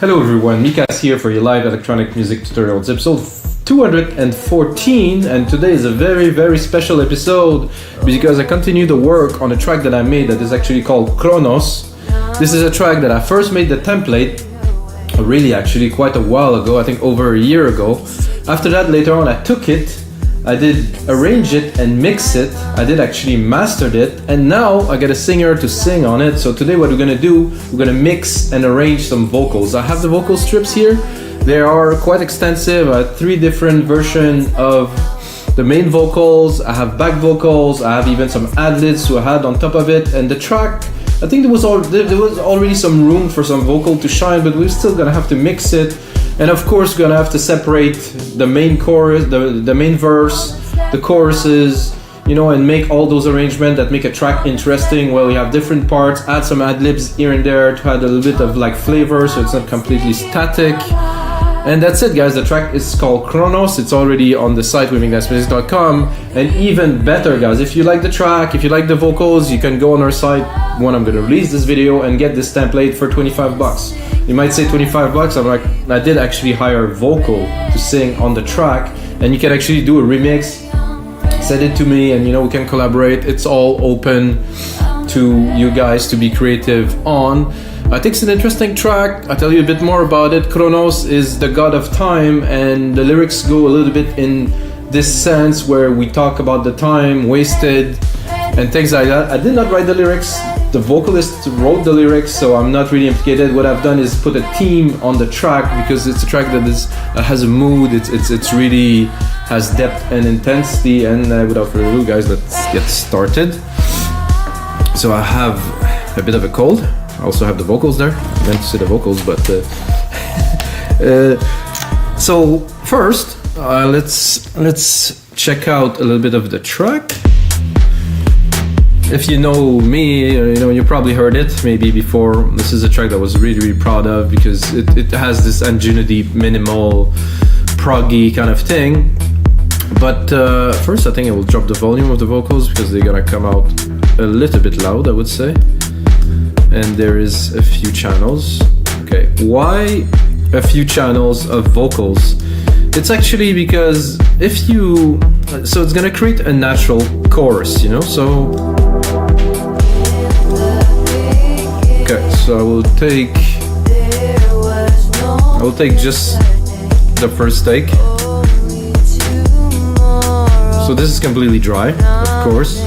Hello everyone, Mikas here for your live electronic music tutorial. It's episode 214 and today is a very special episode because I continue the work on a track that I made that is actually called Kronos. This is a track that I first made the template really actually quite a while ago, I think over a year ago. After that, later on I took it, I did arrange it and mix it, I did actually mastered it, and now I get a singer to sing on it. So today what we're gonna do, we're gonna mix and arrange some vocals. I have the vocal strips here. They are quite extensive. I have 3 different versions of the main vocals. I have back vocals. I have even some ad-libs to add on top of it. And the track, I think there was already some room for some vocal to shine, but we're still gonna have to mix it. And of course, we're gonna have to separate the main chorus, the main verse, the choruses, you know, and make all those arrangements that make a track interesting. Well, we have different parts, add some ad-libs here and there to add a little bit of like flavor so it's not completely static. And that's it, guys. The track is called Kronos. It's already on the site wimingdasmusic.com. And even better, guys, if you like the track, if you like the vocals, you can go on our site when I'm gonna release this video and get this template for 25 bucks. You might say 25 bucks. I'm like, I did actually hire a vocal to sing on the track, and you can actually do a remix, send it to me, and you know, we can collaborate. It's all open to you guys to be creative on. I think it's an interesting track. I'll tell you a bit more about it. Kronos is the god of time, and the lyrics go a little bit in this sense where we talk about the time wasted and things like that. I did not write the lyrics. The vocalist wrote the lyrics, so I'm not really implicated. What I've done is put a theme on the track because it's a track that has a mood. It's really has depth and intensity. And without further ado, guys, let's get started. So I have a bit of a cold. I also have the vocals there. I meant to say the vocals, but so first let's check out a little bit of the track. If you know me, you know, you probably heard it maybe before. This is a track that I was really proud of because it has this ingenuity, minimal, proggy kind of thing. But first I think I will drop the volume of the vocals because they're gonna come out a little bit loud, I would say. And there is a few channels. Okay, why a few channels of vocals? It's actually because so it's gonna create a natural chorus, you know, so. Okay, so I will take just the first take. So this is completely dry, of course.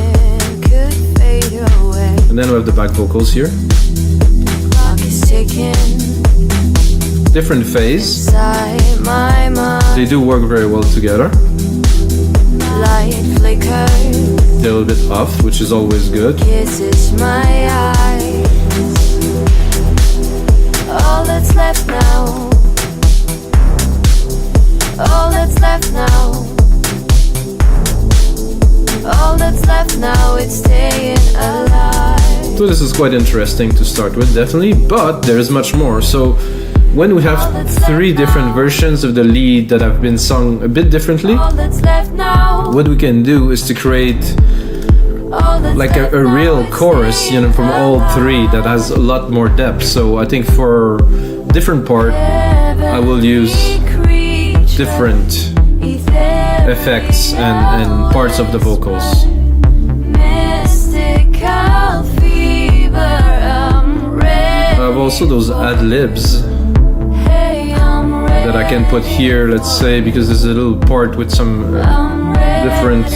And then we have the back vocals here. Different phase. They do work very well together. They're a little bit off, which is always good. All that's left now. All that's left now. All that's left now, it's staying alive. So this is quite interesting to start with, definitely, but there is much more. So when we have 3 different versions of the lead that have been sung a bit differently, what we can do is to create like a real chorus, you know, from all 3 that has a lot more depth. So I think for different part, I will use different effects and parts of the vocals. I have also those ad-libs that I can put here, let's say, because there's a little part with some different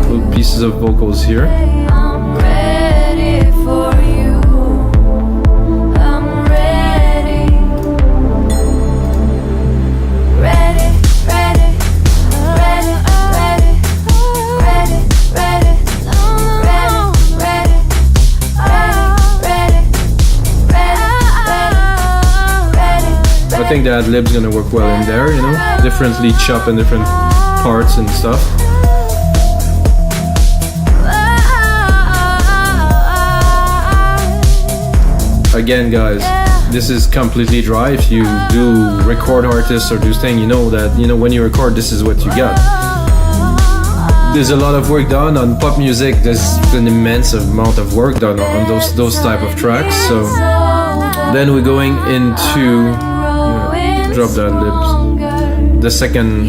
little pieces of vocals here. I think the ad-lib's gonna work well in there, you know, differently chopped in different parts and stuff. Again, guys, this is completely dry. If you do record artists or do things, you know that, you know, when you record, this is what you got. There's a lot of work done on pop music. There's an immense amount of work done on those type of tracks. So Then we're going into drop the ad-libs. The second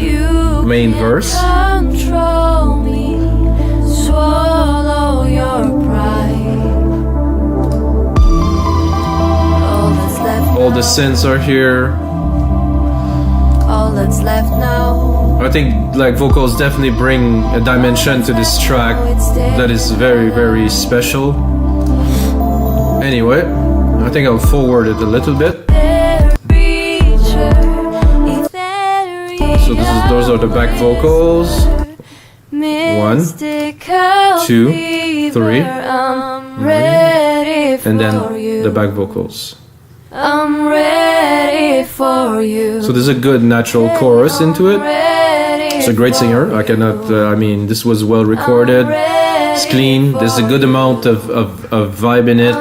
main verse. Control me, swallow your pride. All the synths are here. All that's left now. I think like vocals definitely bring a dimension to this track that is very, very special. Anyway, I think I'll forward it a little bit. So those are the back vocals. 1, 2, 3, and then the back vocals. I'm ready for you. So there's a good natural chorus into it. It's a great singer. I cannot. I mean, this was well recorded. It's clean. There's a good amount of vibe in it.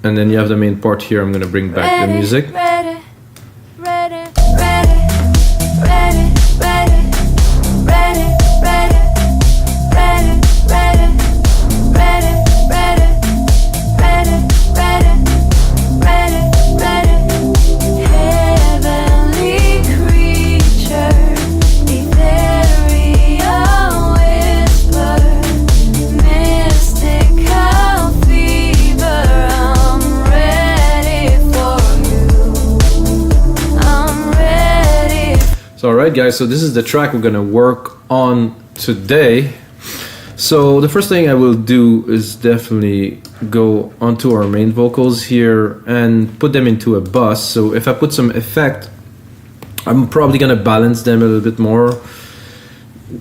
And then you have the main part here. I'm gonna bring back the music. So alright guys, so this is the track we're gonna work on today. So the first thing I will do is definitely go onto our main vocals here and put them into a bus. So if I put some effect, I'm probably gonna balance them a little bit more.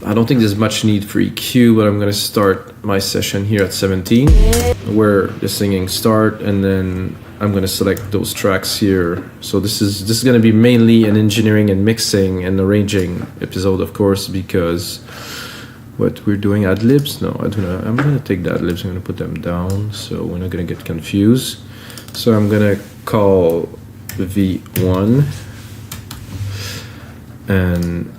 I don't think there's much need for EQ, but I'm gonna start my session here at 17 where the singing start, and then I'm gonna select those tracks here. So this is gonna be mainly an engineering and mixing and arranging episode, of course, because what we're doing ad-libs? No, I do not. I'm gonna take the ad-libs, I'm gonna put them down so we're not gonna get confused. So I'm gonna call V1 and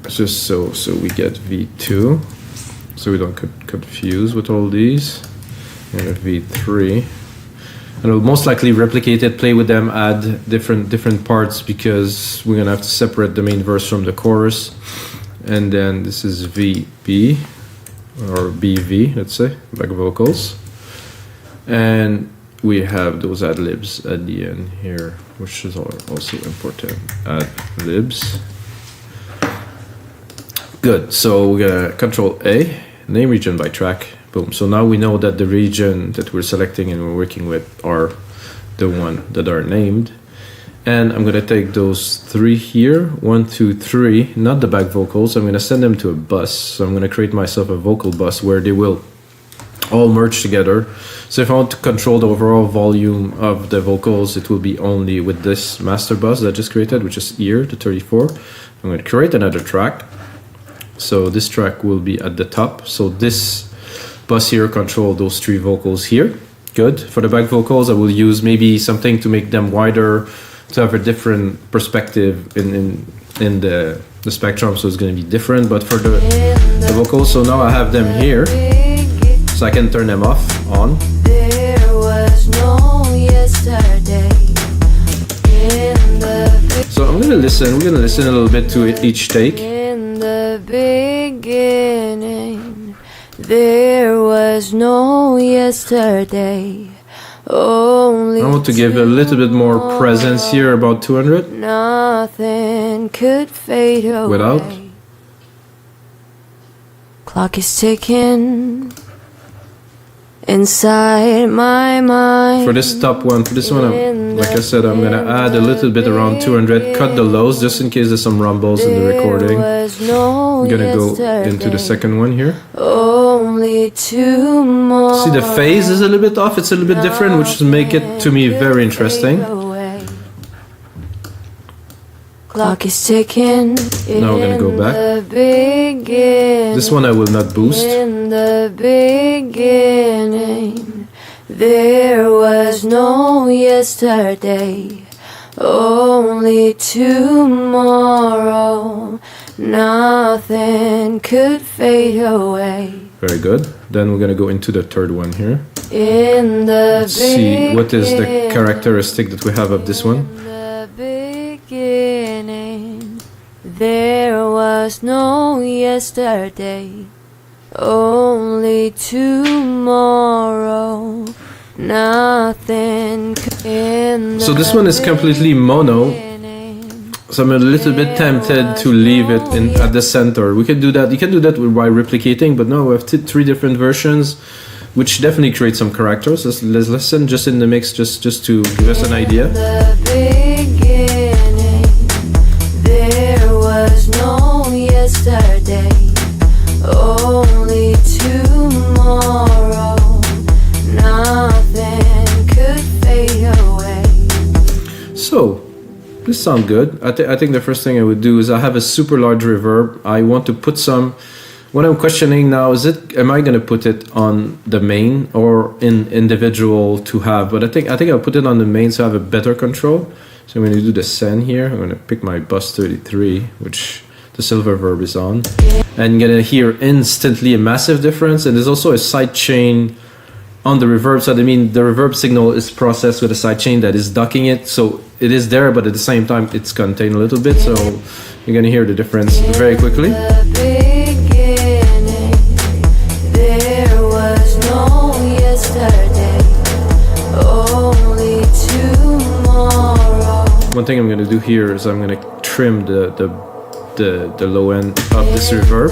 just so we get V2 so we don't get confused with all these, and a V3. And we'll most likely replicate it, play with them, add different parts, because we're gonna have to separate the main verse from the chorus. And then this is VB or BV, let's say, back vocals. And we have those ad-libs at the end here, which is also important. Ad-libs. Good. So we're gonna Control A, name region by track. Boom. So now we know that the region that we're selecting and we're working with are the one that are named. And I'm gonna take those three here, 1, 2, 3, not the back vocals. I'm gonna send them to a bus. So I'm gonna create myself a vocal bus where they will all merge together. So if I want to control the overall volume of the vocals, it will be only with this master bus that I just created, which is here, the 34. I'm gonna create another track. So this track will be at the top. So this bus here control those three vocals here. Good. For the back vocals, I will use maybe something to make them wider, to have a different perspective in the spectrum, so it's going to be different. But for the vocals, so now I have them here, so I can turn them off, on. There was no yesterday. So I'm going to listen. We're going to listen a little bit to each take. In the beginning, there was no yesterday. Only I want to give a little bit more presence here, about 200. Nothing could fade away. Without. Clock is ticking inside my mind. For this top one, for this one, like I said, I'm gonna add a little bit around 200, cut the lows just in case there's some rumbles in the recording. I'm gonna go into the second one here. Only tomorrow. See, the phase is a little bit off, it's a little bit different, which make it to me very interesting. Clock is ticking. Now we're gonna go back. This one I will not boost. In the beginning, there was no yesterday, only tomorrow. Nothing could fade away. Very good. Then we're gonna go into the third one here. In the Let's see, what is the characteristic that we have of this one? In the beginning, there was no yesterday, only tomorrow. Nothing. So this one is completely mono. So I'm a little bit tempted to leave it at the center. We can do that. You can do that by replicating, but no, we have three different versions, which definitely create some characters. Let's listen just in the mix, just to give us an idea. In the beginning, there was no yesterday, only tomorrow. Nothing could fade away. So this sounds good. I think the first thing I would do is I have a super large reverb. I want to put some. What I'm questioning now is am I gonna put it on the main or in individual to have? But I think I'll put it on the main so I have a better control. So I'm gonna do the send here. I'm gonna pick my bus 33, which the silver verb is on, and you're gonna hear instantly a massive difference. And there's also a side chain on the reverb. So I mean the reverb signal is processed with a side chain that is ducking it. So it is there, but at the same time it's contained a little bit. So you're gonna hear the difference very quickly. One thing I'm gonna do here is I'm gonna trim the low end of this reverb.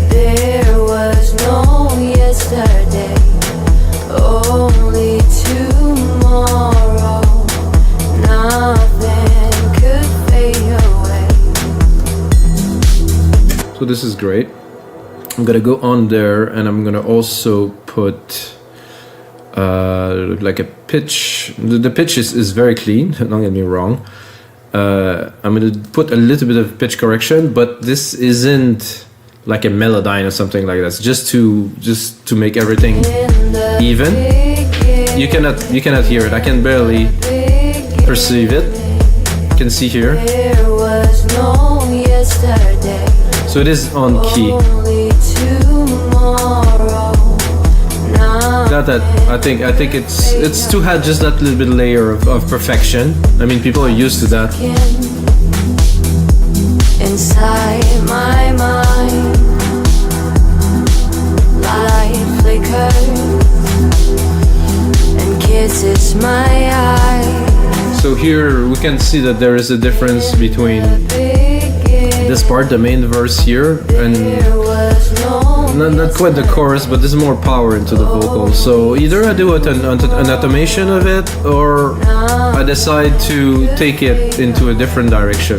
There was no yesterday, only tomorrow. Nothing could fade away. So this is great. I'm gonna go on there, and I'm gonna also put like a pitch. The pitch is very clean, don't get me wrong. I'm gonna put a little bit of pitch correction, but this isn't like a melodyne or something like that. It's just to make everything even. You cannot hear it. I can barely perceive it. You can see here. There was no yesterday, So it is on key. only tomorrow. That I think it's to have just that little bit layer of perfection. I mean, people are used to that. Inside my mind, light flickers and kisses my eyes. So here we can see that there is a difference between this part, the main verse here, and There was no not quite the chorus, but there's more power into the vocals. So either I do an automation of it, or I decide to take it into a different direction.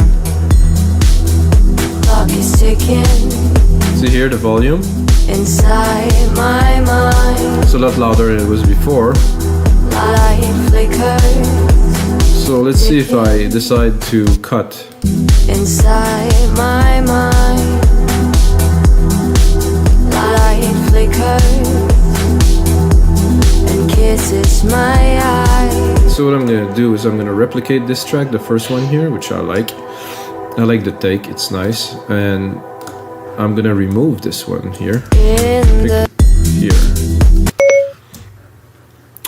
clock is ticking See here the volume. inside my mind, It's a lot louder than it was before. light flickers So let's see if I decide to cut. inside my mind, light flickers and kisses my eyes. So what I'm gonna do is I'm gonna replicate this track, the first one here, which I like. I like the take, it's nice. And I'm gonna remove this one here. In the Here.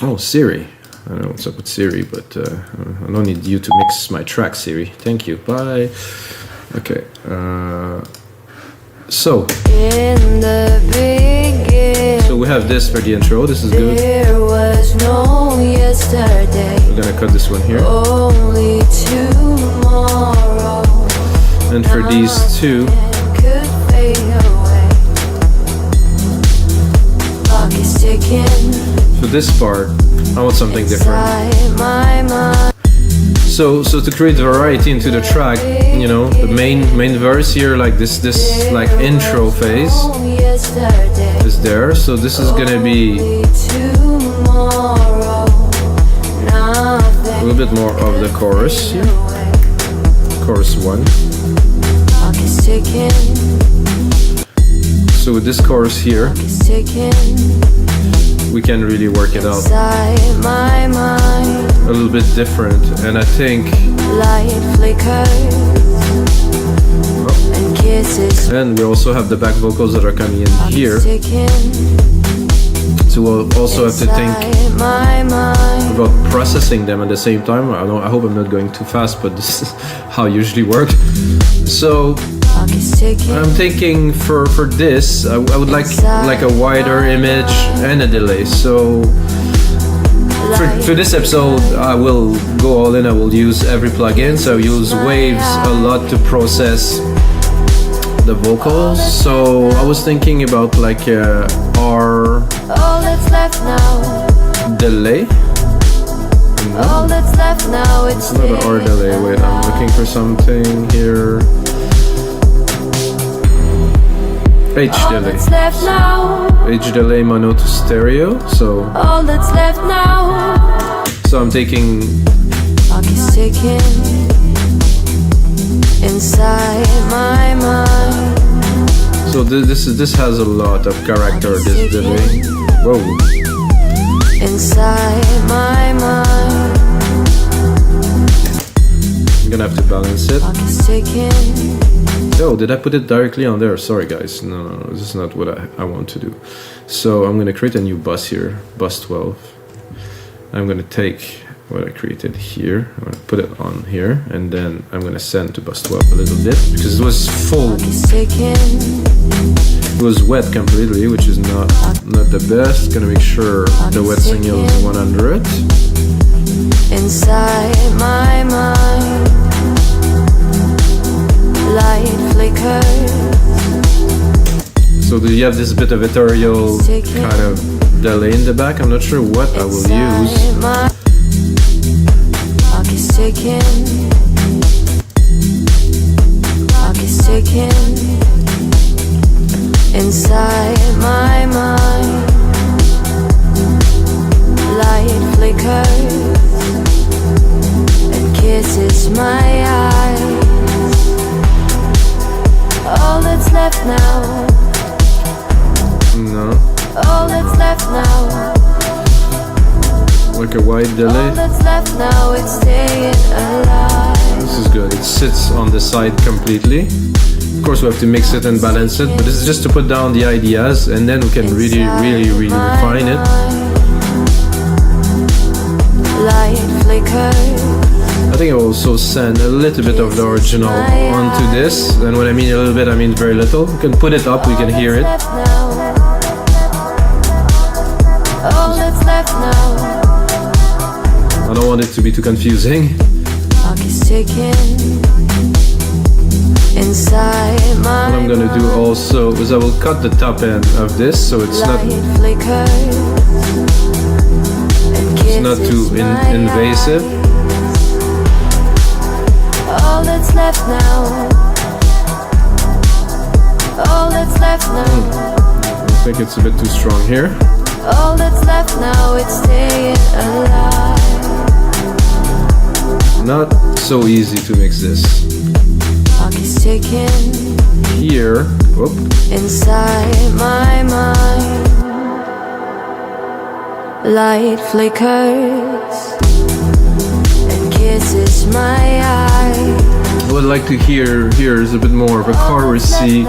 Oh, Siri. I don't know what's up with Siri, but I don't need you to mix my track, Siri. Thank you. Bye. Okay. So in the beginning, we have this for the intro. This is good. there was no yesterday, We're gonna cut this one here. only tomorrow. And for these two, Could fade away. Clock is ticking for this part, I want something different. inside my mind. So to create variety into the track, you know, the main verse here, like this like intro phase No yesterday, is there. So this is gonna be only tomorrow. a Nothing little bit more of the chorus here. away. Chorus 1. Clock is ticking, So with this chorus here, is ticking we can really work it out inside my mind. a little bit different. And I think Light flickers and kisses. And we also have the back vocals that are coming in here. So we'll also have to think about processing them at the same time. I hope I'm not going too fast, but this is how it usually works. So I'm thinking for this, I would like a wider image and a delay. So for this episode, I will go all in. I will use every plugin. So I use Waves a lot to process the vocals. So I was thinking about like a R delay. No, All that's left now, it's not an R delay. Wait, I'm looking for something here. H delay. H delay mono to stereo. So All that's left now. So I'm taking Clock is ticking inside my mind. So this has a lot of character, this delay. Whoa. Inside my mind. I'm gonna have to balance it. Clock is ticking. Oh, did I put it directly on there? Sorry guys, no, this is not what I want to do. So I'm gonna create a new bus here, bus 12. I'm gonna take what I created here, I'm gonna put it on here, and then I'm gonna send to bus 12 a little bit, because it was full. Clock is ticking. It was wet completely, which is not the best. Gonna make sure the wet signal is 100. Inside my mind. Light flickers. So do you have this bit of ethereal kind of delay in the back? I'm not sure what I will use. Clock is ticking. Clock is ticking. Inside my mind. Light flickers and kisses my eyes. All that's left now. No. All that's left now. Like a wide All delay. that's left now, it's staying alive. This is good. It sits on the side completely. Of course we have to mix it and balance it, but this is just to put down the ideas, and then we can really refine it. Light flickers. I think I will also send a little bit of the original onto this, and when I mean a little bit, I mean very little. We can put it up, we can hear it. All that's left now. I don't want it to be too confusing. Clock is ticking inside my What I'm gonna do also is I will cut the top end of this, so it's not too invasive. All that's left now. All that's left now. I think it's a bit too strong here. All that's left now, it's staying alive. Not so easy to mix this. Clock is ticking Here, whoop, inside my mind. Light flickers and kisses my eyes. I would like to hear is a bit more of a chorusy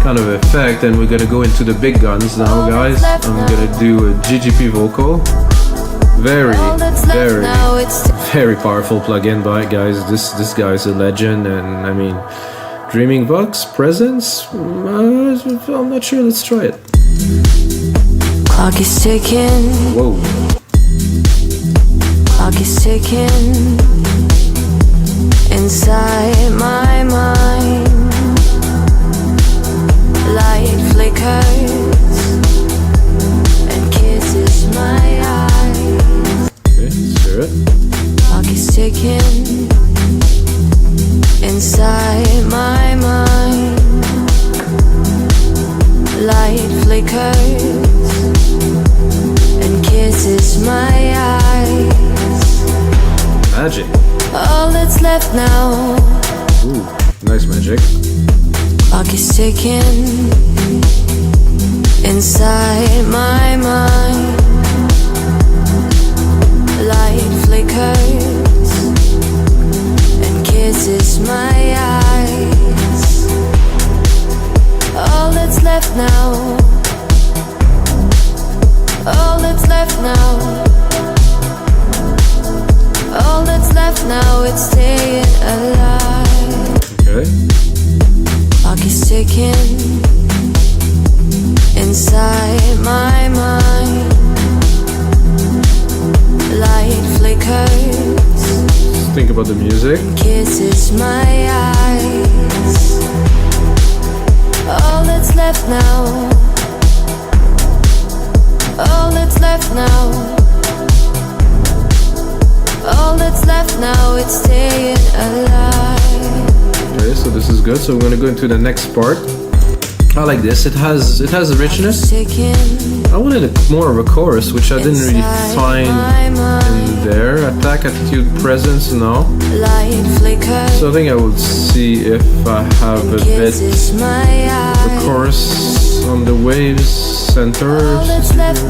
kind of effect, and we're gonna go into the big guns now, guys. I'm gonna do a GGP vocal. Very powerful plugin, by guys. This guy's a legend, and I mean, Dreaming Vox presence. I'm not sure. Let's try it. Clock is ticking. Whoa. Clock is ticking inside my mind. Light flickers and kisses my eyes. Okay, let's hear it. Clock is ticking inside my mind. Light flickers and kisses my eyes. Magic. All that's left now. Ooh, nice magic. Clock is ticking inside my mind. Light flickers and kisses my eyes. think about the music. Kisses my eyes. All that's left now. All that's left now. All that's left now, it's staying alive. Okay, so this is good. So we're gonna go into the next part. I like this. It has a richness. I wanted more of a chorus, which I didn't really find in there. Attack, attitude, presence, no. So I think I will see if I have a bit the chorus on the waves center. All that's left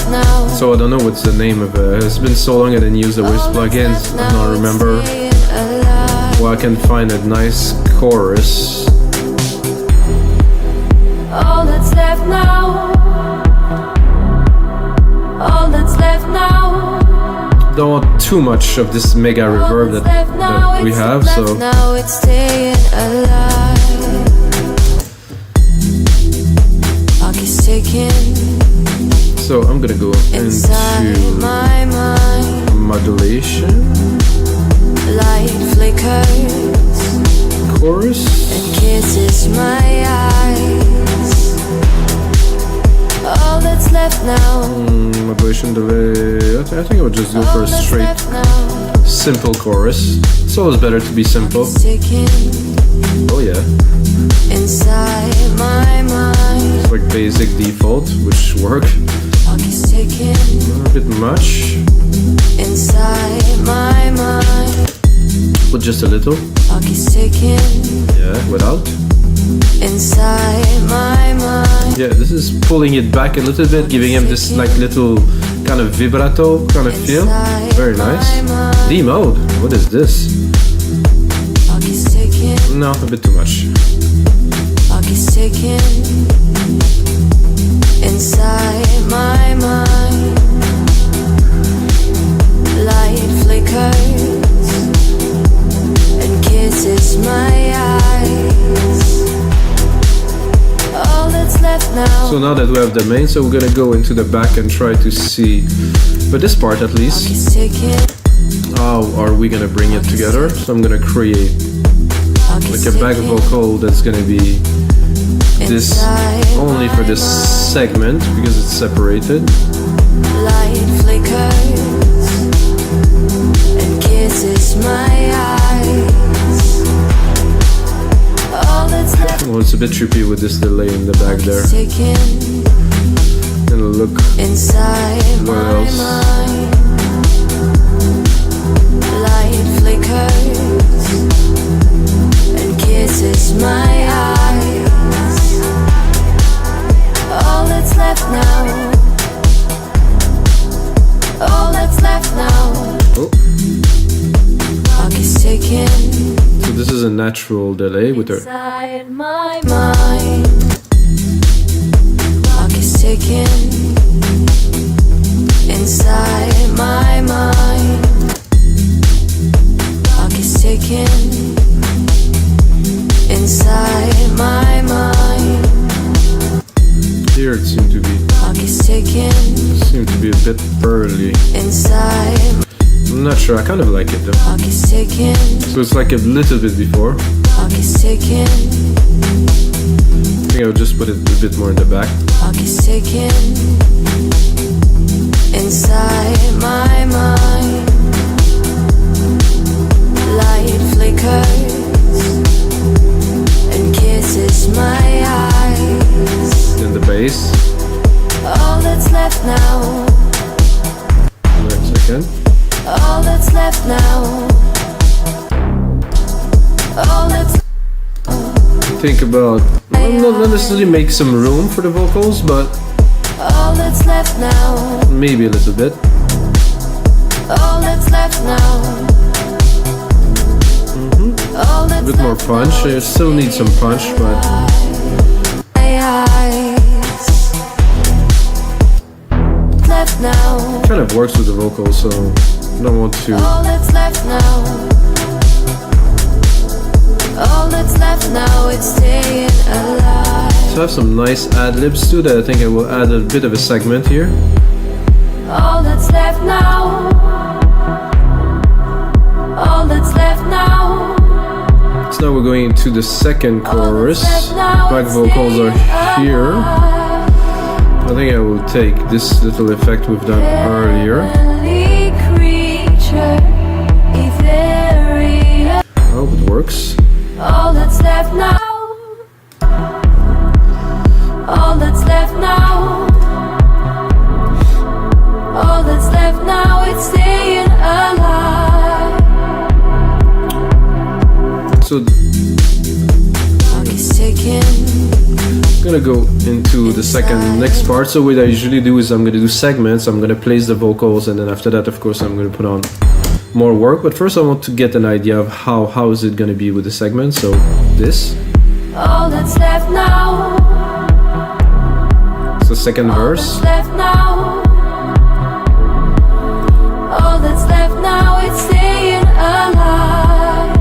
now. So I don't know what's the name of it. It's been so long I didn't use the waves plugins. I don't remember. Well, I can find a nice chorus. All that's left now. All that's left now. Don't want too much of this mega reverb that we have, so Now it's staying alive. Clock is ticking. So I'm gonna go Inside into my mind. modulation, Light flickers chorus. and kisses my eyes. All that's left now. Modulation delay. I think I would just go for a straight, simple chorus. It's always better to be simple. Ticking Oh yeah, inside my mind. it's like basic default, which work. Clock is ticking A bit much, inside my mind. but just a little. Clock is ticking Yeah, without. inside my mind. Yeah, this is pulling it back a little bit, giving him this like little kind of vibrato kind of feel. Very nice. D mode. What is this? Clock is ticking. No, a bit too much. Clock is ticking inside my mind. Light flickers and kisses my eyes. All that's left now. So now that we have the main, so we're gonna go into the back and try to see, but this part at least, Clock is ticking. how are we gonna bring it together? So I'm gonna create Clock is like a back ticking vocal that's gonna be this only for this segment because it's separated. Light flickers and kisses my eyes. All that's left Well, it's a bit trippy with this delay in the back there. ticking Gonna look inside what my else. mind. Light flickers and kisses my eyes. All that's left now. All that's left now. Oh, Clock is ticking so this is a natural delay with her. inside my mind. Clock is ticking inside my mind. Clock is ticking inside my mind. Here it seemed to be Clock is ticking a bit early. inside. I'm not sure. I kind of like it though. Clock is ticking. So it's like a little bit before. Clock is ticking. I think I would just put it a bit more in the back. Clock is ticking inside my mind. Light flickers and kisses my eyes. In the bass. All that's left now. Wait a second. All that's left now. All that's Think about not necessarily make some room for the vocals, but all that's left now. maybe a little bit. All that's left now. All A that's bit more punch. I still need some punch, but my eyes. Left now. kind of works with the vocals, so I don't want to. All that's left now. All that's left now, it's staying alive. So I have some nice ad libs too that I think I will add a bit of a segment here. All that's left now. All that's left now. So now we're going into the second chorus. Back vocals are here. I think I will take this little effect we've done earlier. I hope it works. All that's left now. All that's left now. All that's left now, it's staying alive. So Clock is ticking. I'm gonna go into the next part. So what I usually do is I'm gonna do segments. I'm gonna place the vocals, and then after that, of course, I'm gonna put on more work. But first I want to get an idea of how is it gonna be with the segments. So this. All that's left now. It's the second verse. All that's left now. All that's left now, it's staying alive.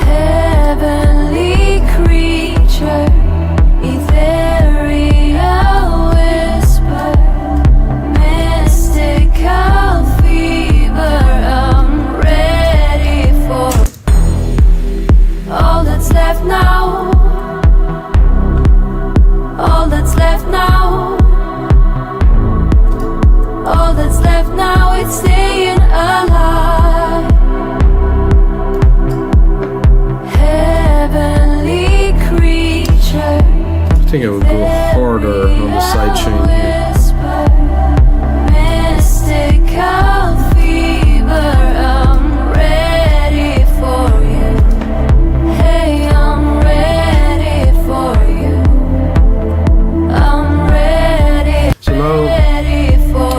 Heavenly creature, ethereal whisper, mystical fever, I'm ready for all that's left now. All that's left now. All that's left now, it's staying alive. Heavenly creature. I think I will go harder on the side chain here. Mystical fever, I'm ready for you. Hey, I'm ready for you. I'm ready. So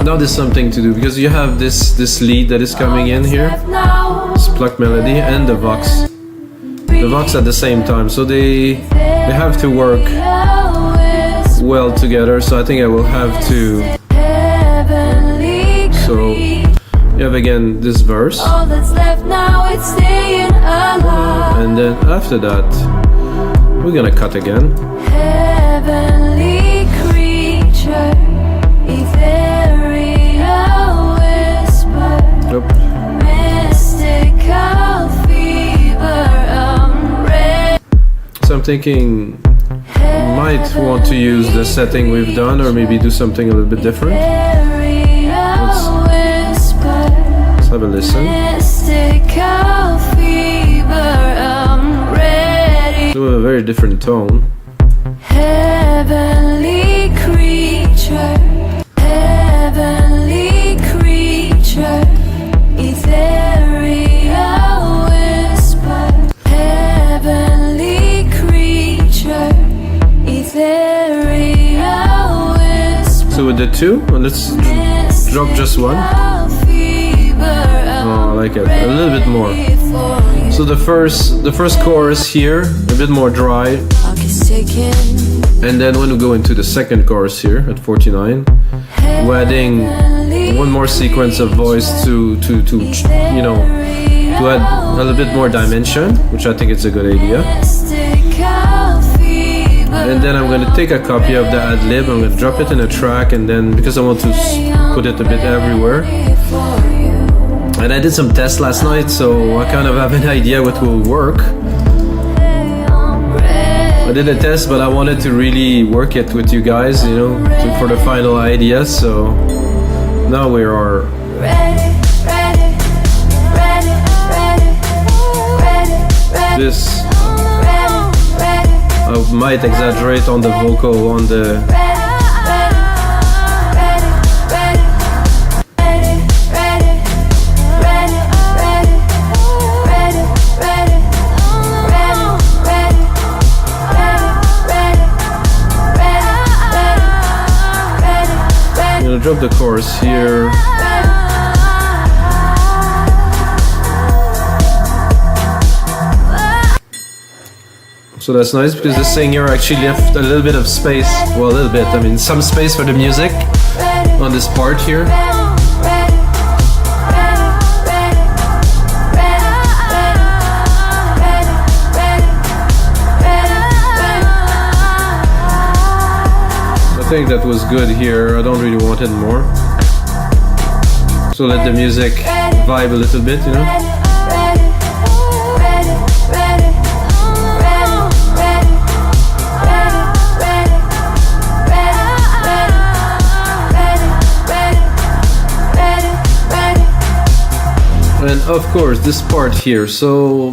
now there's something to do, because you have this lead that is coming in here, this plucked melody, and the vox at the same time. So they have to work well together. So I think I will have to. So you have again this verse, All that's left now, it's staying alive. and then after that we're gonna cut again. Heavenly creature, ethereal whisper, Yep. mystical fever, I'm ready. So I'm thinking might want to use the setting we've done, or maybe do something a little bit different. Let's have a listen. Mystical fever, I'm ready. So a very different tone. Heavenly creature, heavenly creature, ethereal whisper, heavenly creature, ethereal whisper. So with the two, let's drop just one. Oh, I like it. A little bit more. So the first chorus here, a bit more dry. And then when we go into the second chorus here at 49, we're adding one more sequence of voice to you know, to add a little bit more dimension, which I think is a good idea. And then I'm going to take a copy of the ad-lib, I'm going to drop it in a track, and then because I want to put it a bit everywhere. And I did some tests last night, so I kind of have an idea what will work. I did a test, but I wanted to really work it with you guys, you know, for the final idea. So now we are this. I might exaggerate on the vocal on the. Drop the chorus here. So that's nice, because the singer actually left a little bit of space, well, a little bit, I mean some space for the music on this part here. think that was good here. I don't really want it more. So let the music vibe a little bit, you know? And of course, this part here, so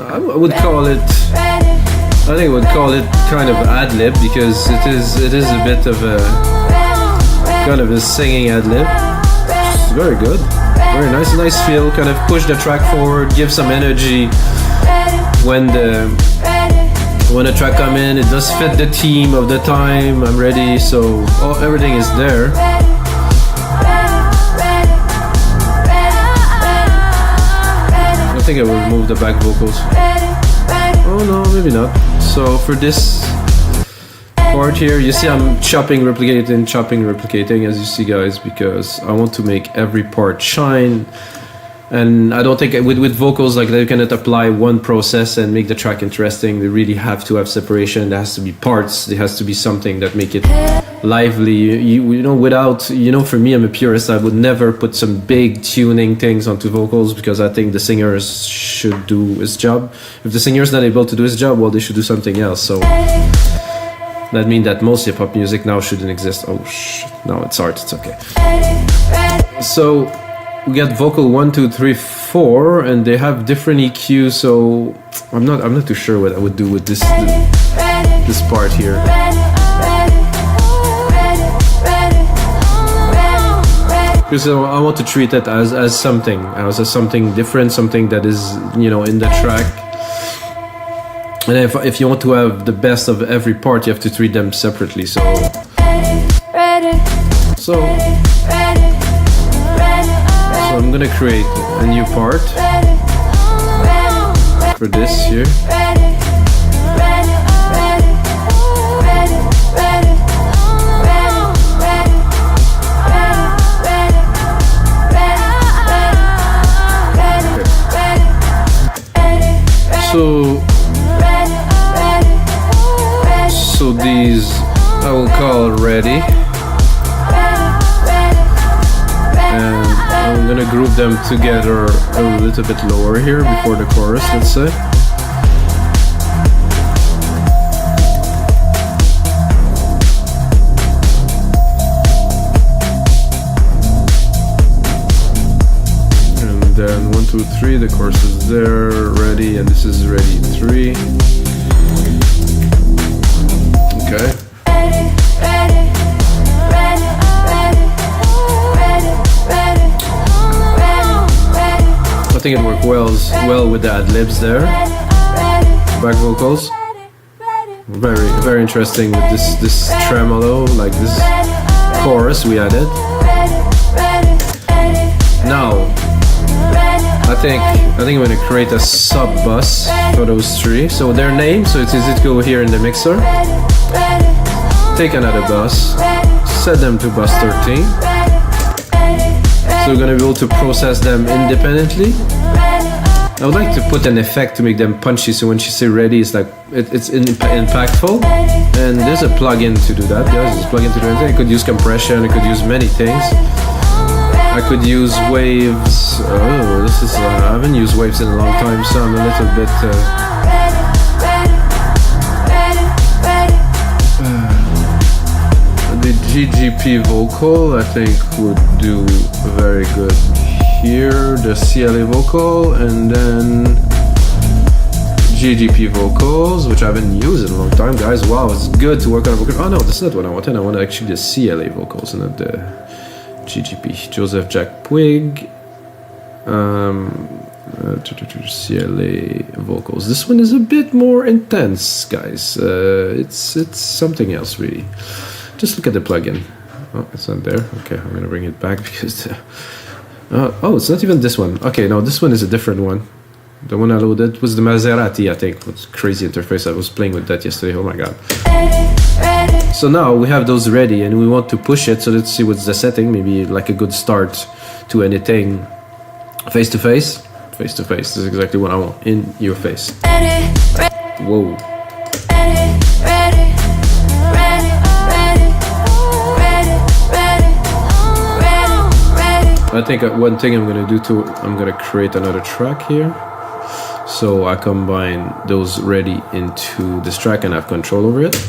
I would call it, I think I would call it kind of ad-lib, because it is a bit of a kind of a singing ad-lib. It's very good, very nice feel, kind of push the track forward, give some energy when the track come in. It does fit the theme of the time. I'm ready, so everything is there. I think I will remove the back vocals. Oh no, maybe not. So for this part here, you see I'm chopping, replicating, as you see, guys, because I want to make every part shine. And I don't think with vocals like that you cannot apply one process and make the track interesting. They really have to have separation. There has to be parts. There has to be something that make it lively. You know, without, you know, for me, I'm a purist. I would never put some big tuning things onto vocals, because I think the singer should do his job. If the singer is not able to do his job, well, they should do something else. So that means that most hip-hop music now shouldn't exist. Oh shit, no, it's art, it's okay. So we got vocal 1, 2, 3, 4, and they have different EQ. So I'm not too sure what I would do with this part here. Because I want to treat it as something different, something that is, you know, in the track. And if you want to have the best of every part, you have to treat them separately. So I'm gonna create a new part for this here. So these I will call ready, and I'm gonna group them together a little bit lower here before the chorus, let's say. And then 1, 2, 3, the chorus is there, ready, and this is ready 3. Okay. I think it worked well with the ad-libs there. Back vocals. Very interesting with this tremolo, like this chorus we added. Now, I think I'm gonna create a sub bus for those 3. So their name, so it's easy to go here in the mixer. Take another bus, set them to bus 13. So we're gonna be able to process them independently. I would like to put an effect to make them punchy, so when she say ready, it's like it's impactful. And there's a plugin to do that, guys. There's a plugin to do anything. I could use compression. I could use many things. I could use waves. Oh, this is I haven't used waves in a long time, so I'm a little bit. The GGP vocal, I think, would do very good here. The CLA vocal, and then GGP vocals, which I haven't used in a long time, guys. Wow, it's good to work on a vocal. Oh no, that's not what I wanted. I want actually the CLA vocals and not the GGP. Joseph Jack Puig. CLA vocals. This one is a bit more intense, guys. It's something else, really. Just look at the plugin. Oh, it's not there. Okay, I'm gonna bring it back because oh, it's not even this one. Okay, no, this one is a different one. The one I loaded was the Maserati, I think. What's crazy interface. I was playing with that yesterday. Oh my god. So now we have those ready and we want to push it. So let's see what's the setting. Maybe like a good start to anything. Face to face. Face to face. This is exactly what I want. In your face. Whoa. think one thing I'm gonna do too, I'm gonna create another track here. So I combine those ready into this track and have control over it. It's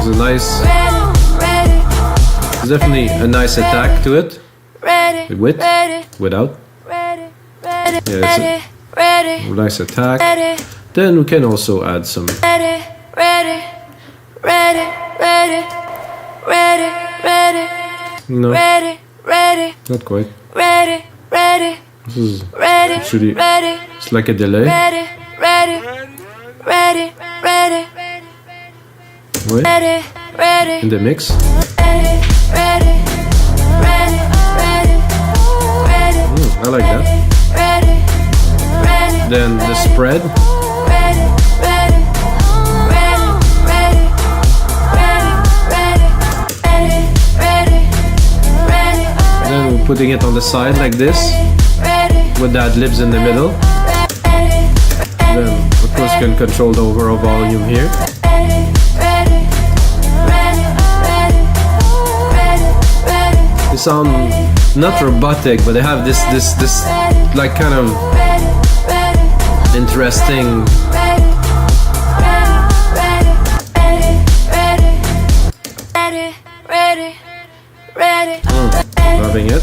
a nice, there's definitely a nice attack to it. With, without. Yeah, it's a nice attack. Then we can also add some. No, not quite. This is actually, it's like a delay. Wait, in the mix. I like that. Then the spread. Then we're putting it on the side like this, with the ad-libs in the middle. Then of course you can control the overall volume here. They sound not robotic, but they have this like kind of interesting. Loving it.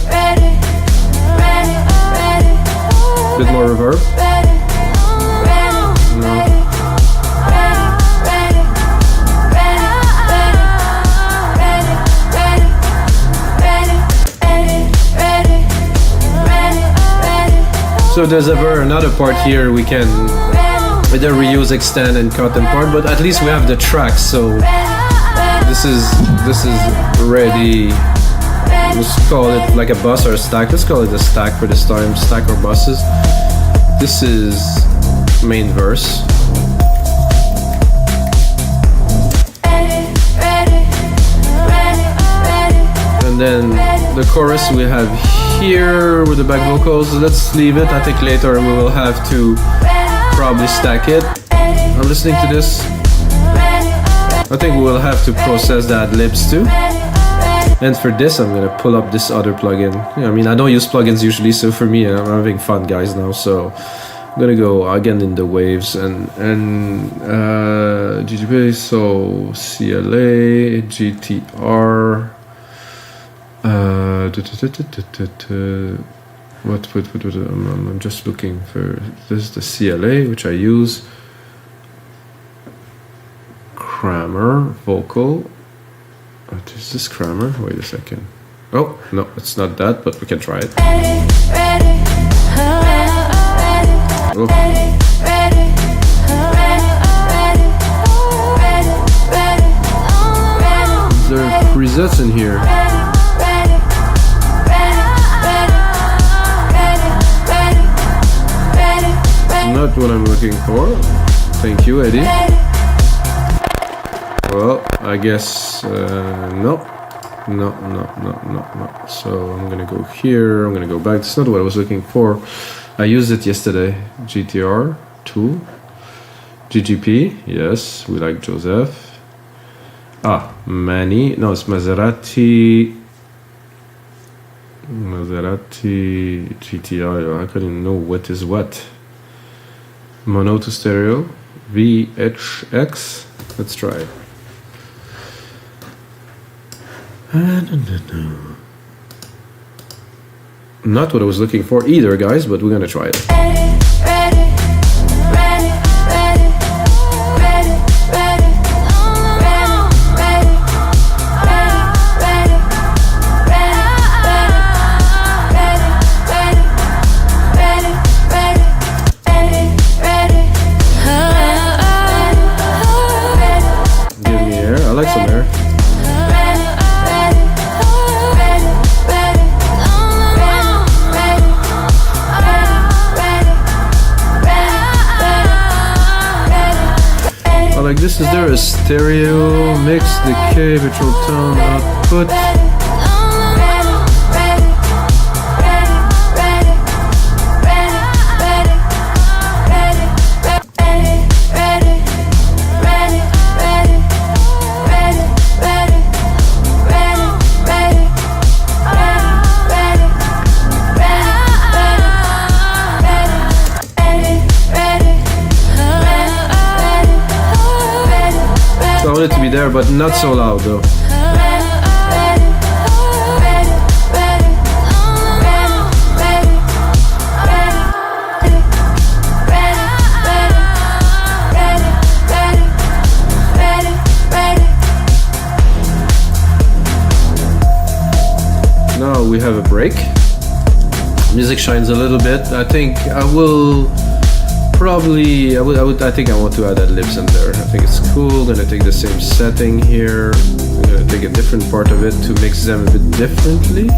Bit more reverb. No. So there's ever another part here we can either reuse, extend, and cut and part, but at least we have the tracks. So this is ready. Let's call it like a bus or a stack. Let's call it a stack for this time. Stack or buses. This is main verse. And then the chorus we have here with the back vocals. Let's leave it. I think later we will have to probably stack it. I'm listening to this. I think we will have to process the ad-libs too. And for this, I'm gonna pull up this other plugin. Yeah, I mean, I don't use plugins usually, so for me, I'm having fun, guys, now. So I'm gonna go again in the waves and GTP. So CLA, GTR. What? I'm just looking for this is the CLA, which I use. Kramer vocal. What is this Kramer? Wait a second. Oh, no, it's not that, but we can try it. Oh. There are presets in here. Not what I'm looking for. Thank you, Eddie. Well, I guess no. So I'm gonna go here. I'm gonna go back. That's not what I was looking for. I used it yesterday. GTR 2, GGP. Yes, we like Joseph. Manny. No, it's Maserati. GTI. I couldn't know what is what. Mono to stereo. VHX. Let's try it. Not what I was looking for either, guys, but we're gonna try it. Give me air. I like some air. Like this, is there a stereo mix, decay, virtual tone, output? want it to be there, but not so loud though. Now we have a break. Music shines a little bit. I think I will probably, I think I want to add ad-libs in there. I think it's cool. Gonna take the same setting here. I'm gonna take a different part of it to mix them a bit differently.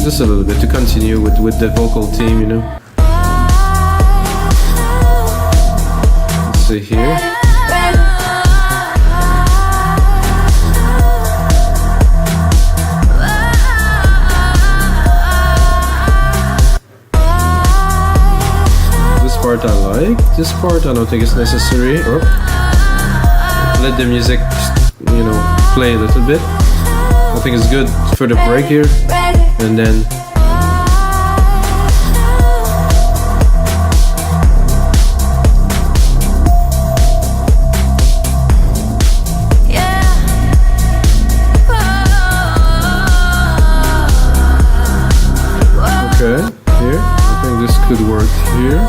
Just a little bit to continue with the vocal theme, you know. Let's see here. Part I like. This part I don't think it's necessary. Oh. Let the music, you know, play a little bit. I think it's good for the break here. And then okay, here. I think this could work here.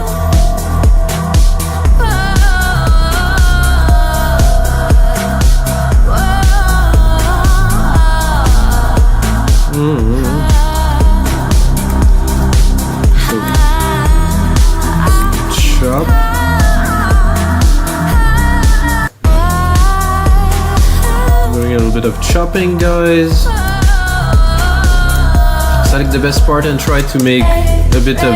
Chop. Doing a little bit of chopping, guys. Select the best part and try to make a bit of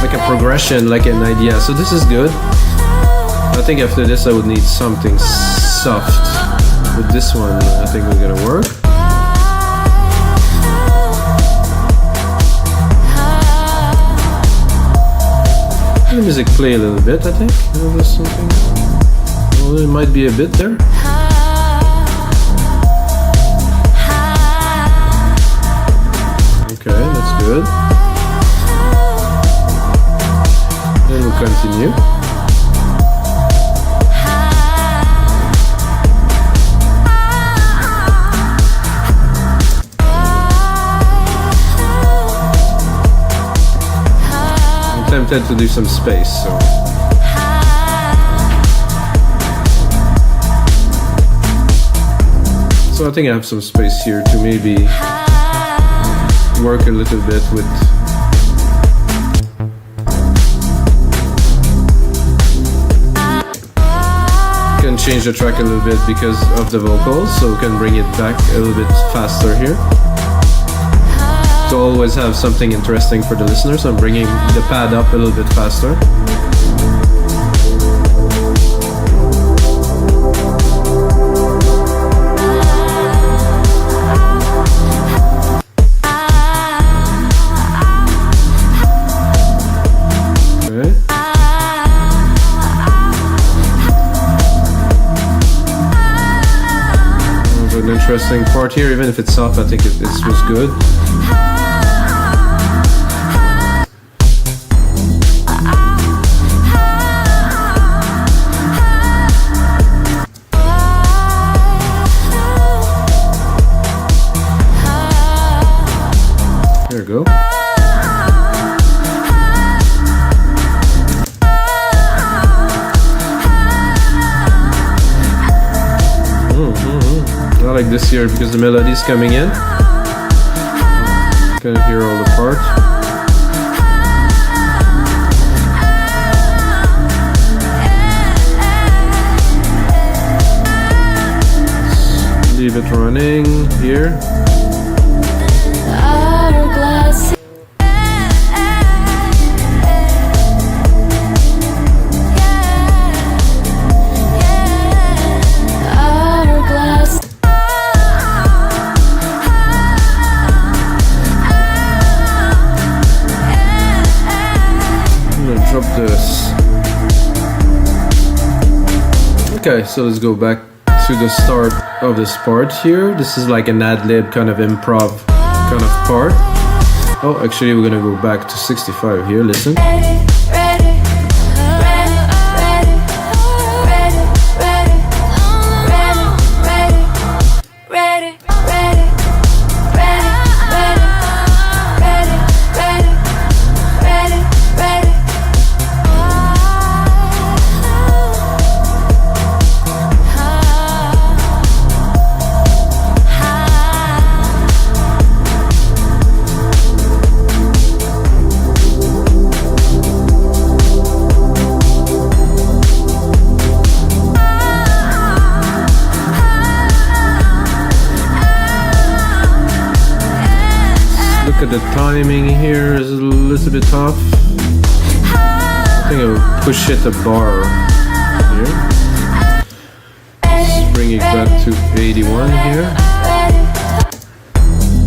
like a progression, like an idea. So this is good. I think after this I would need something soft. With this one, I think we're gonna work. Let the music play a little bit, I think. There's something. Well, it might be a bit there. Okay, that's good. Then we'll continue. Tempted to do some space, so I think I have some space here to maybe work a little bit with can change the track a little bit because of the vocals, so we can bring it back a little bit faster here. To always have something interesting for the listeners, so I'm bringing the pad up a little bit faster. Okay. There's an interesting part here, even if it's soft, I think this was good. There we go. I like this here because the melody is coming in. You can hear all the parts. Leave it running here. Drop this. Okay, so let's go back to the start of this part here. This is like an ad-lib kind of improv kind of part. Oh, actually we're gonna go back to 65 here, listen. the timing here is a little bit tough. I think I'll push it a bar here. Let's bring it back to 81 here.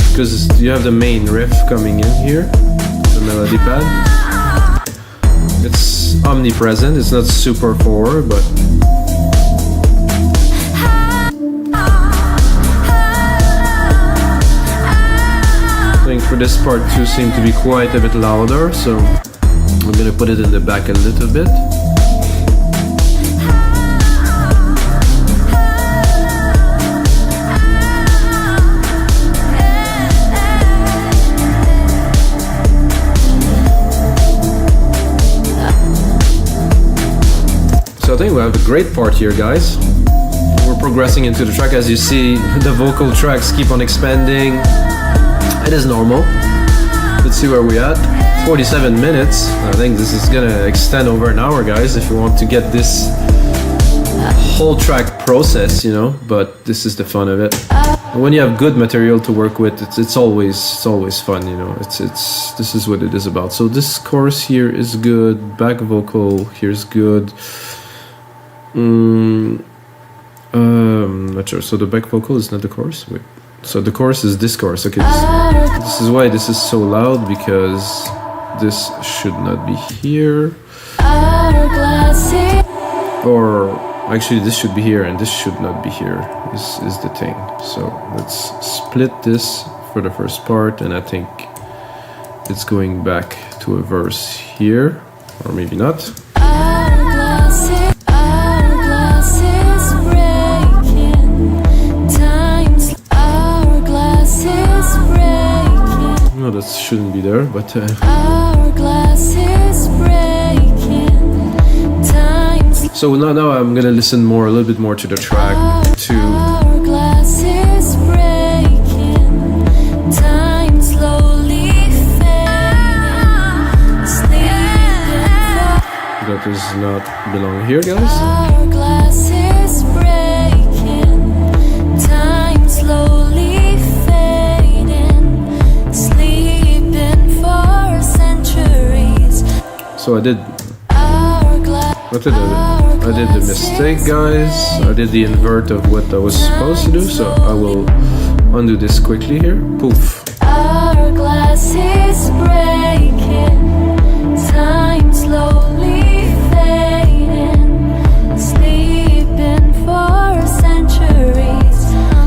Because you have the main riff coming in here, the melody pad. It's omnipresent, it's not super forward, but I think for this part too seemed to be quite a bit louder, so I'm gonna put it in the back a little bit. So I think we have a great part here, guys. We're progressing into the track. As you see, the vocal tracks keep on expanding. It is normal. Let's see where we're at. 47 minutes. I think this is gonna extend over an hour, guys, if you want to get this whole track process, you know, but this is the fun of it. And when you have good material to work with, it's always fun, you know. This is what it is about. So this chorus here is good, back vocal here's good. Not sure. So the back vocal is not the chorus. Wait. So the chorus is this chorus. Okay. This is why this is so loud, because this should not be here. Or actually, this should be here, and this should not be here. This is the thing. So let's split this for the first part, and I think it's going back to a verse here, or maybe not. No, that shouldn't be there, but so now I'm gonna listen a little bit more to the track to that does not belong here, guys. So I did the mistake, guys. I did the invert of what I was supposed to do, so I will undo this quickly here. Poof. Hourglass is breaking, time slowly fading, sleeping for centuries.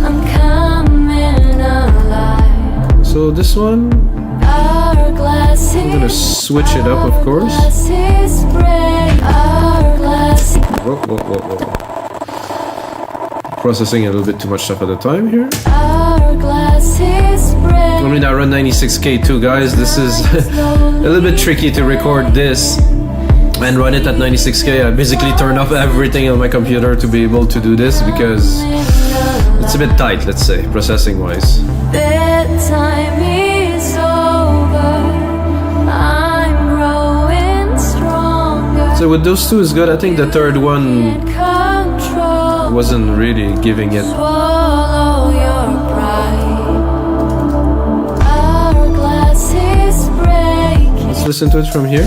I'm coming alive. So this one, I'm gonna switch it up, of course. Whoa. Processing a little bit too much stuff at a time here. I mean, I run 96K too, guys. This is a little bit tricky to record this and run it at 96K. I basically turn off everything on my computer to be able to do this because it's a bit tight, let's say, processing wise. Bedtime is over. I'm growing stronger. So with those two is good. I think the third one wasn't really giving it. Swallow your pride. Our glass is breaking. Let's listen to it from here.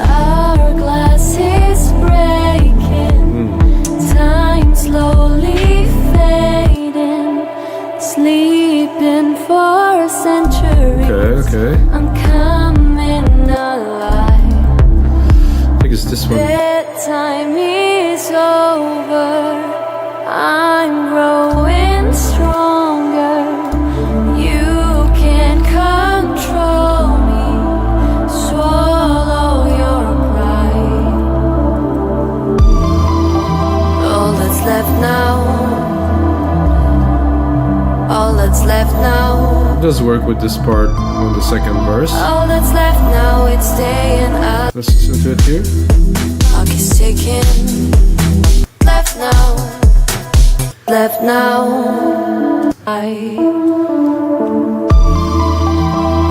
Our glass is breaking. Time slowly fading. Sleeping for centuries. Okay. I'm coming alive. I think it's this one. Bedtime is over. I'm growing stronger. You can't control me. Swallow your pride. All that's left now. All that's left now. It does work with this part on the second verse. All that's left now, it's staying up. Let's listen to it here. Clock is ticking. Left now. Left now.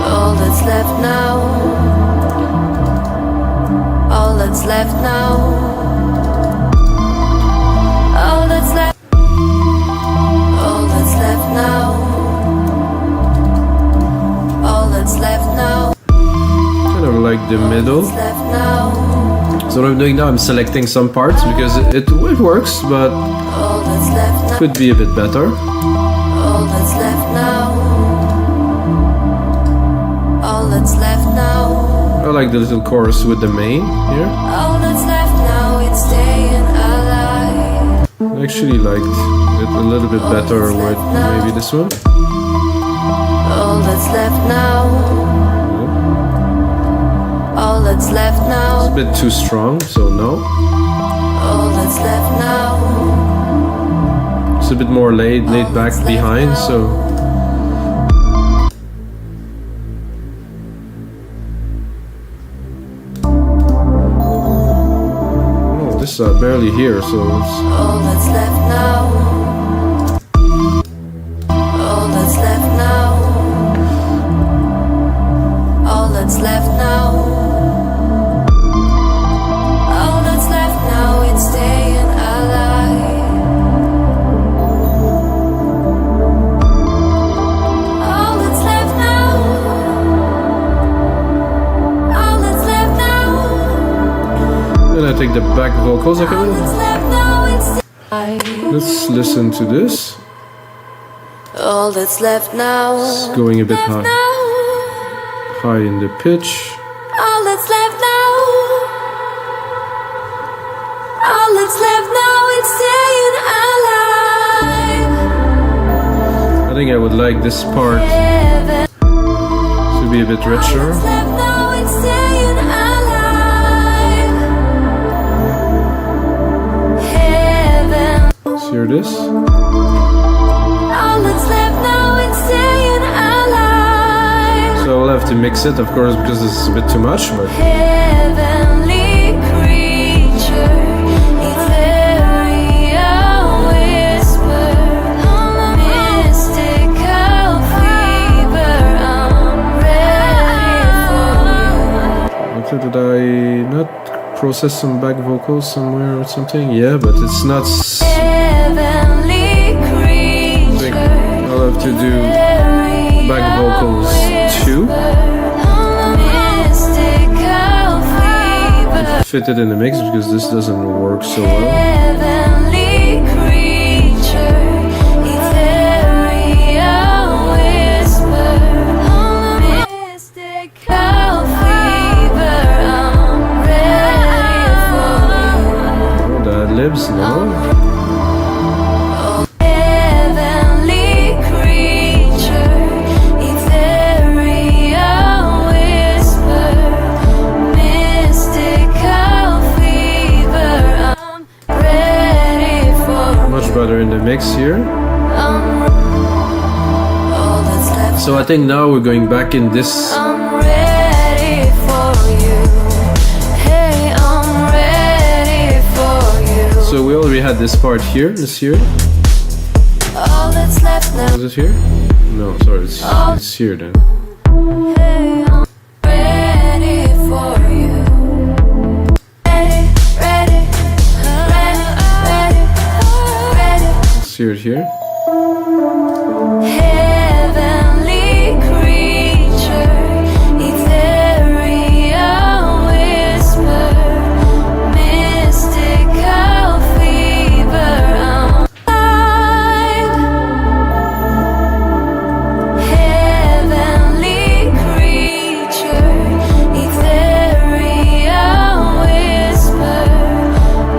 All that's left now. All that's left now. All that's left. All that's left now. like the middle. left now, So what I'm doing now, I'm selecting some parts because it works, but all that's left now, could be a bit better. all that's left now, all that's left now, I like the little chorus with the main here. all that's left now, it's staying alive. I actually liked it a little bit better with maybe this one. All that's left now, all that's left It's a now, bit too strong, so no. all that's left now, It's a bit more laid back behind, so oh, this I barely hear, so it's all that's left now, all that's left now, all that's left now, all that's left now, it's staying alive. All that's left now, all that's left now, then I take the back vocals all again. that's left now, it's Let's listen to this. all that's left now, It's going a bit left high, now. high in the pitch. All that's left now, all that's left now, it's staying alive. I think I would like this part Heaven, to be a bit richer. all that's left now, it's staying alive. Heaven, Let's hear this. all that's left now, it's staying alive. So I'll have to mix it, of course, because this is a bit too much, but Heavenly creature, ethereal whisper, mystical fever, I'm ready for you. okay, did I not process some back vocals somewhere or something? Yeah, but it's not. Heavenly I think creature, I'll have to do back vocals too. mystical fever. Fit it in the mix because this doesn't work so well. Heavenly creature, ethereal whisper, mystical fever, I'm ready for Oh, the ad-libs, no. you. Heavenly creature, ethereal whisper, mystical fever, I'm ready for you. Much better in the mix here. All that's left, So I think now we're going back in this. I'm ready for you. Hey, I'm ready for you. So we already had this part here. This here. All that's left now. Is it here? No, sorry, it's here then. Hey, I'm ready for you. Ready, ready, ready, ready, ready. Let's hear it here. Heavenly creature, ethereal whisper, mystical fever, I'm alive. Heavenly creature, ethereal whisper,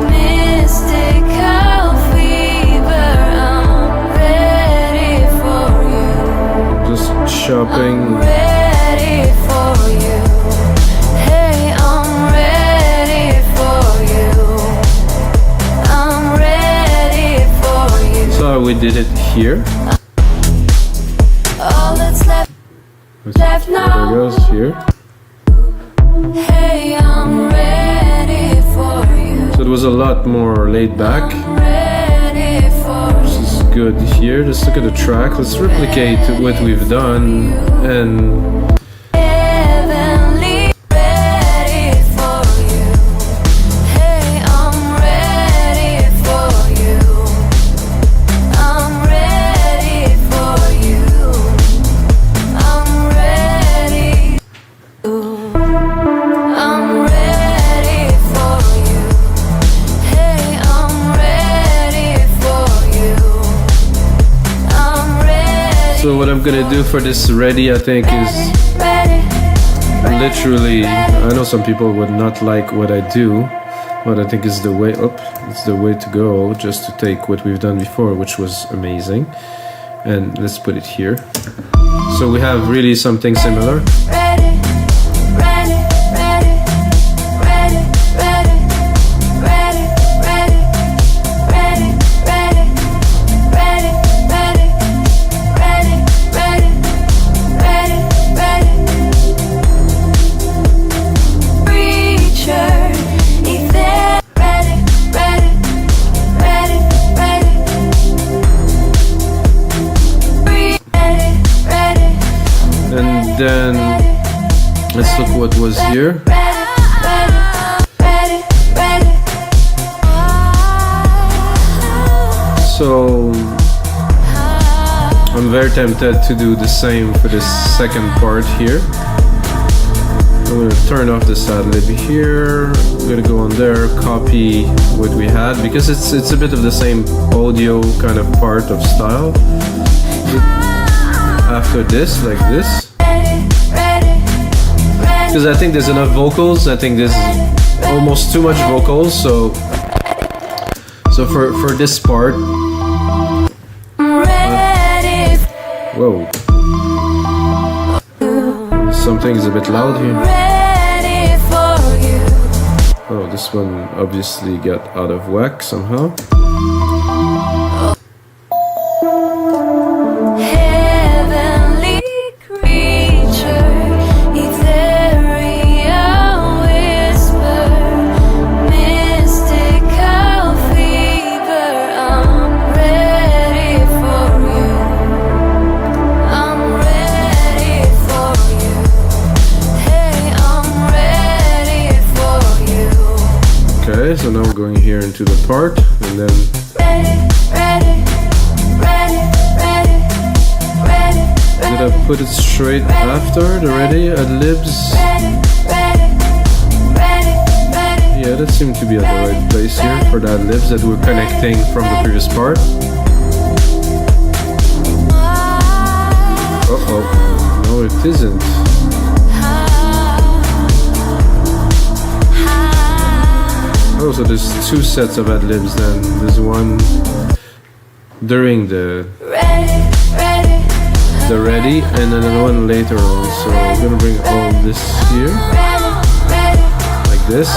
mystical fever, I'm ready for you. Just chopping. Ready for you. Hey, I'm ready for you. I'm ready for you. So we did it here. All that's left There now. goes here. Hey, I'm ready for you. So it was a lot more laid back. Ready for you. This is good here. Let's look at the track. Let's replicate what we've done and Heavenly, ready for you. Hey, I'm ready for you. I'm ready for you. I'm ready. what I'm gonna do for this ready, I think, is literally, I know some people would not like what I do, but I think it's the way up, it's the way to go, just to take what we've done before, which was amazing, and let's put it here. So we have really something similar. Then let's look what was here. So I'm very tempted to do the same for this second part here. I'm gonna turn off the ad lib here. I'm gonna go on there, copy what we had, because it's a bit of the same audio kind of part of style. After this, like this. Because I think there's enough vocals. I think there's almost too much vocals. So for this part, whoa, something's a bit loud here. Oh, this one obviously got out of whack somehow. So now we're going here into the part, and then did I put it straight after the ready ad-libs? Yeah, that seemed to be at the right place here for the ad-libs that we're connecting from the previous part. Uh-oh, no it isn't. Oh, so there's two sets of ad-libs then. There's one during the ready, and then another one later on. So I'm gonna bring all this here, like this.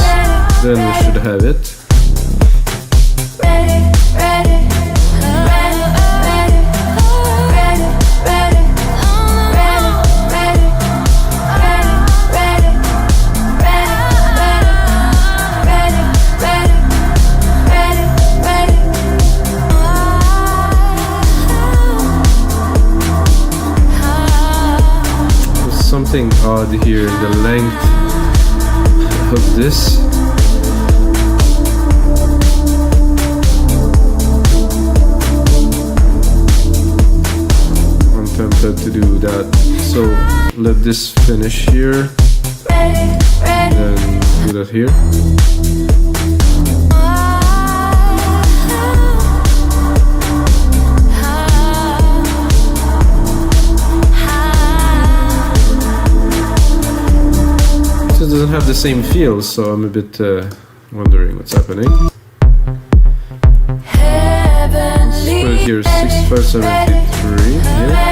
Then we should have it. Something odd here in the length of this. I'm tempted to do that. So let this finish here, and then do that here. It doesn't have the same feel, so I'm a bit wondering what's happening. Let's put it here, 6573. Yeah.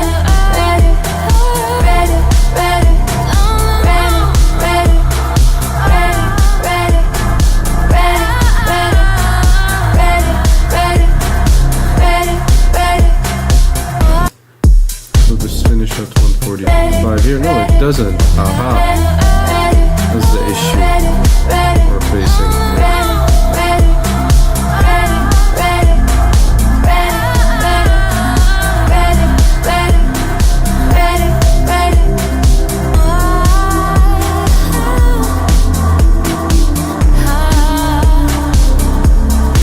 So just finish at 145 here. No, it doesn't. Aha. That's the issue we're facing here.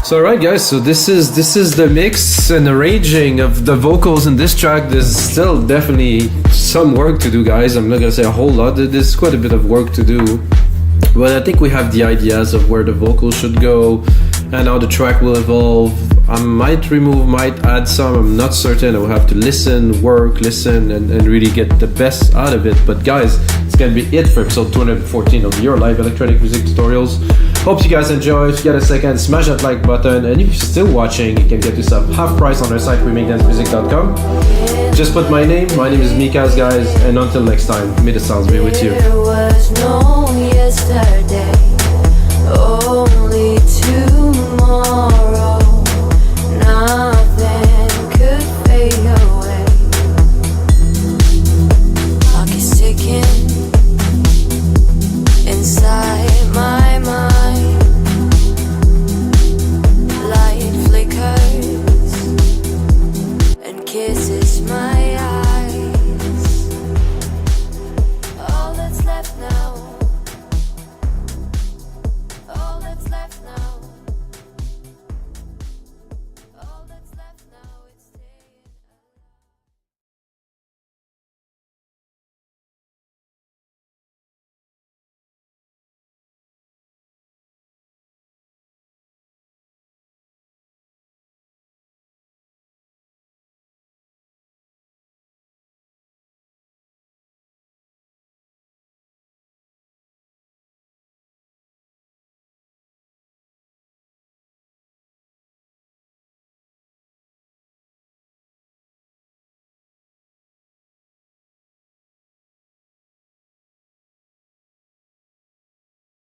So alright guys, so this is the mix and arranging of the vocals in this track. There's still definitely some work to do, guys. I'm not gonna say a whole lot. There's quite a bit of work to do, but I think we have the ideas of where the vocals should go and how the track will evolve. I might remove, might add some, I'm not certain. I will have to listen, and really get the best out of it. But guys, it's gonna be it for episode 214 of your live electronic music tutorials. Hope you guys enjoy. If you get a second, smash that like button, and if you're still watching, you can get yourself half price on our site, remakedancemusic.com. Just put my name is Mikas, guys, and until next time, may the sounds be with you. There was no yesterday.